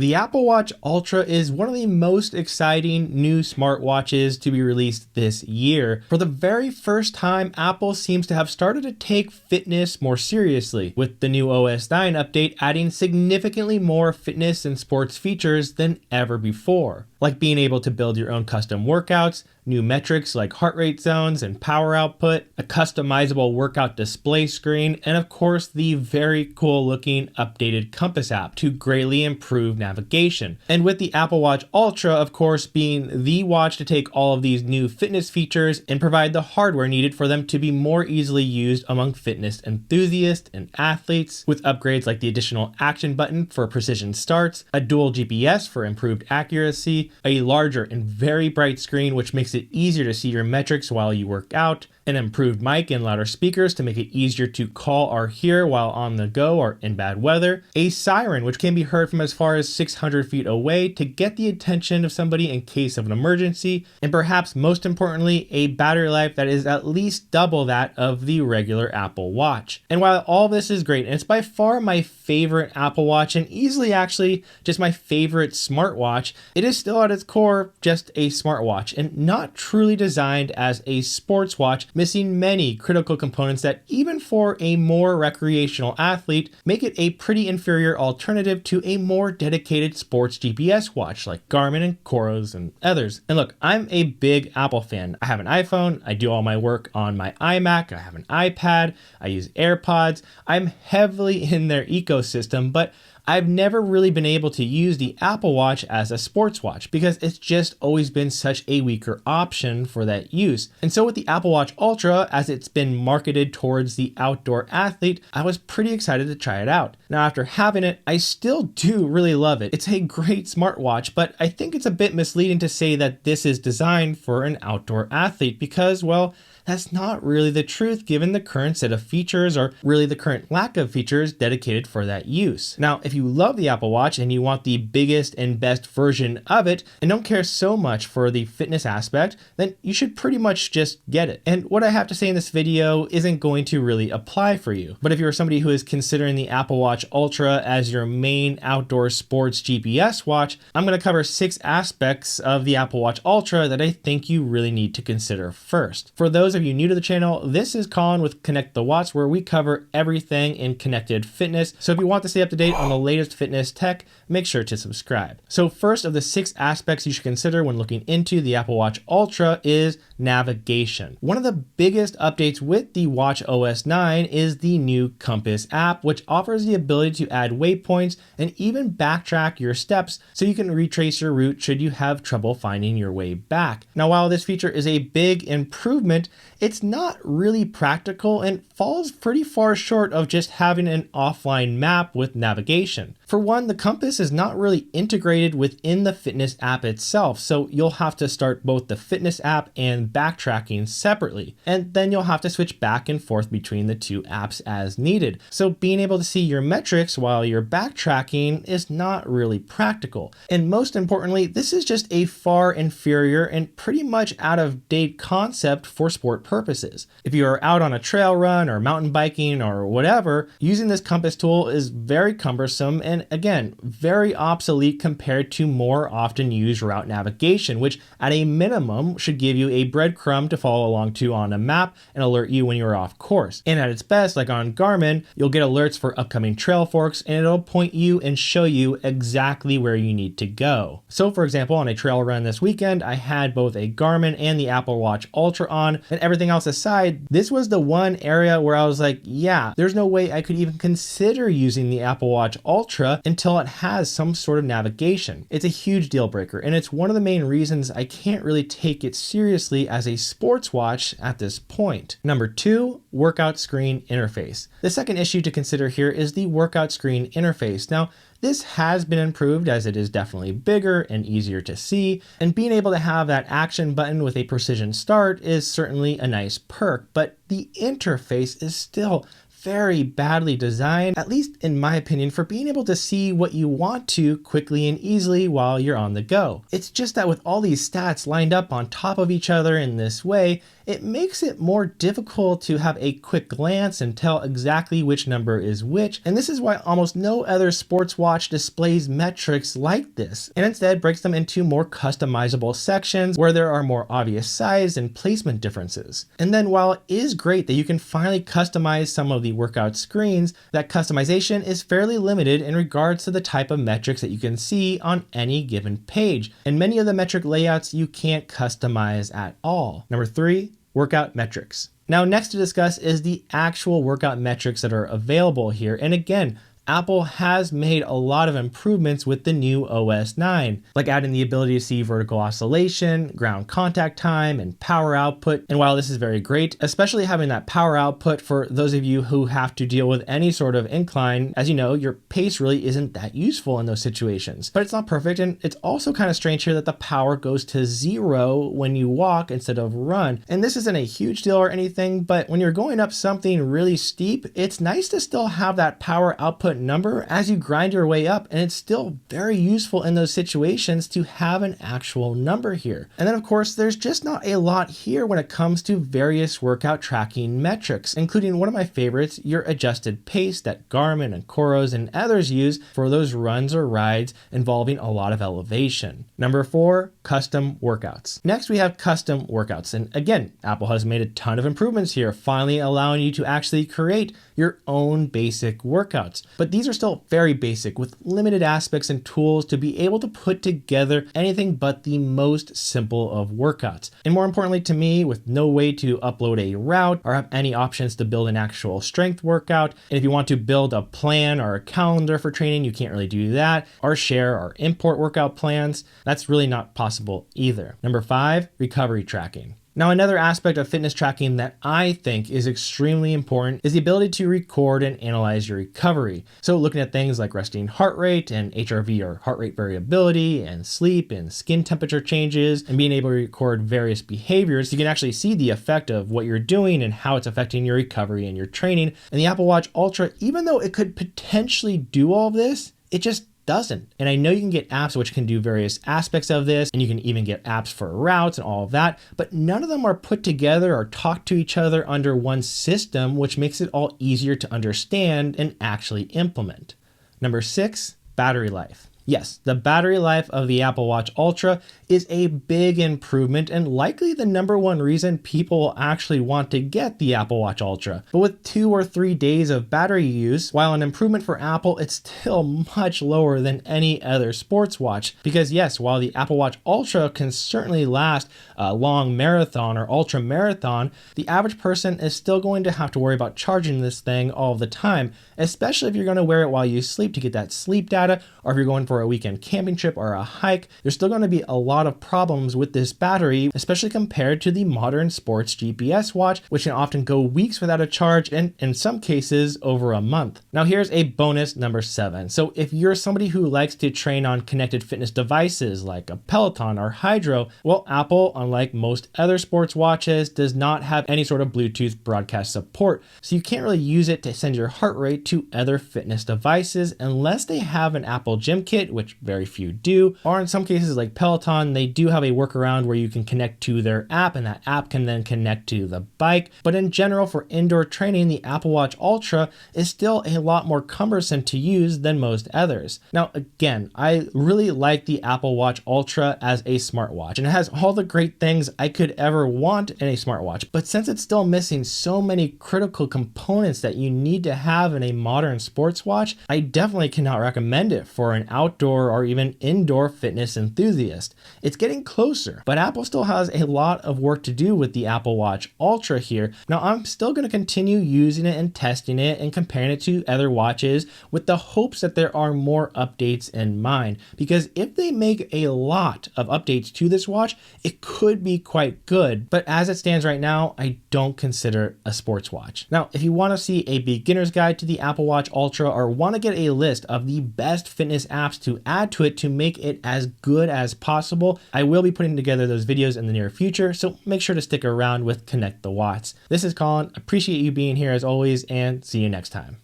The Apple Watch Ultra is one of the most exciting new smartwatches to be released this year. For the very first time, Apple seems to have started to take fitness more seriously, with the new OS 9 update adding significantly more fitness and sports features than ever before, like being able to build your own custom workouts, new metrics like heart rate zones and power output, a customizable workout display screen, and of course the very cool looking updated Compass app to greatly improve navigation. And with the Apple Watch Ultra, of course, being the watch to take all of these new fitness features and provide the hardware needed for them to be more easily used among fitness enthusiasts and athletes, with upgrades like the additional action button for precision starts, a dual GPS for improved accuracy, a larger and very bright screen which makes it easier to see your metrics while you work out, an improved mic and louder speakers to make it easier to call or hear while on the go or in bad weather, a siren which can be heard from as far as 600 feet away to get the attention of somebody in case of an emergency, and perhaps most importantly, a battery life that is at least double that of the regular Apple Watch. And while all this is great, and it's by far my favorite Apple Watch and easily actually just my favorite smartwatch, it is still at its core just a smartwatch and not truly designed as a sports watch, missing many critical components that even for a more recreational athlete make it a pretty inferior alternative to a more dedicated sports GPS watch like Garmin and COROS and others. And look, I'm a big Apple fan. I have an iPhone, I do all my work on my iMac, I have an iPad, I use AirPods, I'm heavily in their ecosystem, but I've never really been able to use the Apple Watch as a sports watch because it's just always been such a weaker option for that use. And so with the Apple Watch Ultra, as it's been marketed towards the outdoor athlete, I was pretty excited to try it out. Now after having it, I still do really love it. It's a great smartwatch, but I think it's a bit misleading to say that this is designed for an outdoor athlete because, well, that's not really the truth given the current set of features or really the current lack of features dedicated for that use. Now, if you love the Apple Watch and you want the biggest and best version of it and don't care so much for the fitness aspect, then you should pretty much just get it. And what I have to say in this video isn't going to really apply for you. But if you're somebody who is considering the Apple Watch Ultra as your main outdoor sports GPS watch, I'm going to cover 6 aspects of the Apple Watch Ultra that I think you really need to consider first. For those of you new to the channel, this is Colin with Connect the Watts, where we cover everything in connected fitness. So if you want to stay up to date on the latest fitness tech, make sure to subscribe. So first of the 6 aspects you should consider when looking into the Apple Watch Ultra is navigation. One of the biggest updates with the Watch OS 9 is the new Compass app, which offers the ability to add waypoints and even backtrack your steps so you can retrace your route should you have trouble finding your way back. Now, while this feature is a big improvement, it's not really practical and falls pretty far short of just having an offline map with navigation. For one, the Compass is not really integrated within the fitness app itself, so you'll have to start both the fitness app and backtracking separately, and then you'll have to switch back and forth between the two apps as needed. So being able to see your metrics while you're backtracking is not really practical. And most importantly, this is just a far inferior and pretty much out of date concept for sport purposes. If you are out on a trail run or mountain biking or whatever, using this Compass tool is very cumbersome and again, very obsolete compared to more often used route navigation, which at a minimum should give you a breadcrumb to follow along to on a map and alert you when you're off course. And at its best, like on Garmin, you'll get alerts for upcoming trail forks and it'll point you and show you exactly where you need to go. So for example, on a trail run this weekend, I had both a Garmin and the Apple Watch Ultra on, and everything else aside, this was the one area where I was like, yeah, there's no way I could even consider using the Apple Watch Ultra until it has some sort of navigation. It's a huge deal breaker, and it's one of the main reasons I can't really take it seriously as a sports watch at this point. Number 2, workout screen interface. The second issue to consider here is the workout screen interface. Now, this has been improved as it is definitely bigger and easier to see, and being able to have that action button with a precision start is certainly a nice perk, but the interface is still very badly designed, at least in my opinion, for being able to see what you want to quickly and easily while you're on the go. It's just that with all these stats lined up on top of each other in this way, it makes it more difficult to have a quick glance and tell exactly which number is which, and this is why almost no other sports watch displays metrics like this, and instead breaks them into more customizable sections where there are more obvious size and placement differences. And then while it is great that you can finally customize some of the workout screens, that customization is fairly limited in regards to the type of metrics that you can see on any given page, and many of the metric layouts you can't customize at all. Number 3, workout metrics. Now, next to discuss is the actual workout metrics that are available here. And again, Apple has made a lot of improvements with the new OS 9, like adding the ability to see vertical oscillation, ground contact time, and power output. And while this is very great, especially having that power output for those of you who have to deal with any sort of incline, as you know, your pace really isn't that useful in those situations. But it's not perfect, and it's also kind of strange here that the power goes to 0 when you walk instead of run. And this isn't a huge deal or anything, but when you're going up something really steep, it's nice to still have that power output number as you grind your way up, and it's still very useful in those situations to have an actual number here. And then of course there's just not a lot here when it comes to various workout tracking metrics, including one of my favorites, your adjusted pace that Garmin and COROS and others use for those runs or rides involving a lot of elevation. Number 4, custom workouts. Next we have custom workouts, and again, Apple has made a ton of improvements here, finally allowing you to actually create your own basic workouts. But these are still very basic with limited aspects and tools to be able to put together anything but the most simple of workouts. And more importantly to me, with no way to upload a route or have any options to build an actual strength workout. And if you want to build a plan or a calendar for training, you can't really do that, or share or import workout plans. That's really not possible either. Number 5, recovery tracking. Now, another aspect of fitness tracking that I think is extremely important is the ability to record and analyze your recovery. So looking at things like resting heart rate and HRV or heart rate variability and sleep and skin temperature changes, and being able to record various behaviors, you can actually see the effect of what you're doing and how it's affecting your recovery and your training. And the Apple Watch Ultra, even though it could potentially do all of this, it just doesn't. And I know you can get apps which can do various aspects of this, and you can even get apps for routes and all of that, but none of them are put together or talk to each other under one system, which makes it all easier to understand and actually implement. Number 6, battery life. Yes, the battery life of the Apple Watch Ultra is a big improvement and likely the number one reason people will actually want to get the Apple Watch Ultra. But with 2 or 3 days of battery use, while an improvement for Apple, it's still much lower than any other sports watch. Because yes, while the Apple Watch Ultra can certainly last a long marathon or ultra marathon, the average person is still going to have to worry about charging this thing all the time, especially if you're going to wear it while you sleep to get that sleep data, or if you're going for a weekend camping trip or a hike. There's still going to be a lot of problems with this battery, especially compared to the modern sports GPS watch, which can often go weeks without a charge and in some cases over a month. Now here's a bonus number 7. So if you're somebody who likes to train on connected fitness devices like a Peloton or Hydro, well, Apple, unlike most other sports watches, does not have any sort of Bluetooth broadcast support. So you can't really use it to send your heart rate to other fitness devices unless they have an Apple Gym Kit, which very few do, or in some cases like Peloton, they do have a workaround where you can connect to their app and that app can then connect to the bike. But in general, for indoor training, the Apple Watch Ultra is still a lot more cumbersome to use than most others. Now, again, I really like the Apple Watch Ultra as a smartwatch, and it has all the great things I could ever want in a smartwatch. But since it's still missing so many critical components that you need to have in a modern sports watch, I definitely cannot recommend it for an outdoor or even indoor fitness enthusiast. It's getting closer, but Apple still has a lot of work to do with the Apple Watch Ultra here. Now, I'm still going to continue using it and testing it and comparing it to other watches with the hopes that there are more updates in mind, because if they make a lot of updates to this watch, it could be quite good. But as it stands right now, I don't consider it a sports watch. Now, if you want to see a beginner's guide to the Apple Watch Ultra or want to get a list of the best fitness apps watch to add to it to make it as good as possible. I will be putting together those videos in the near future, so make sure to stick around with Connect the Watts. This is Colin. Appreciate you being here as always, and see you next time.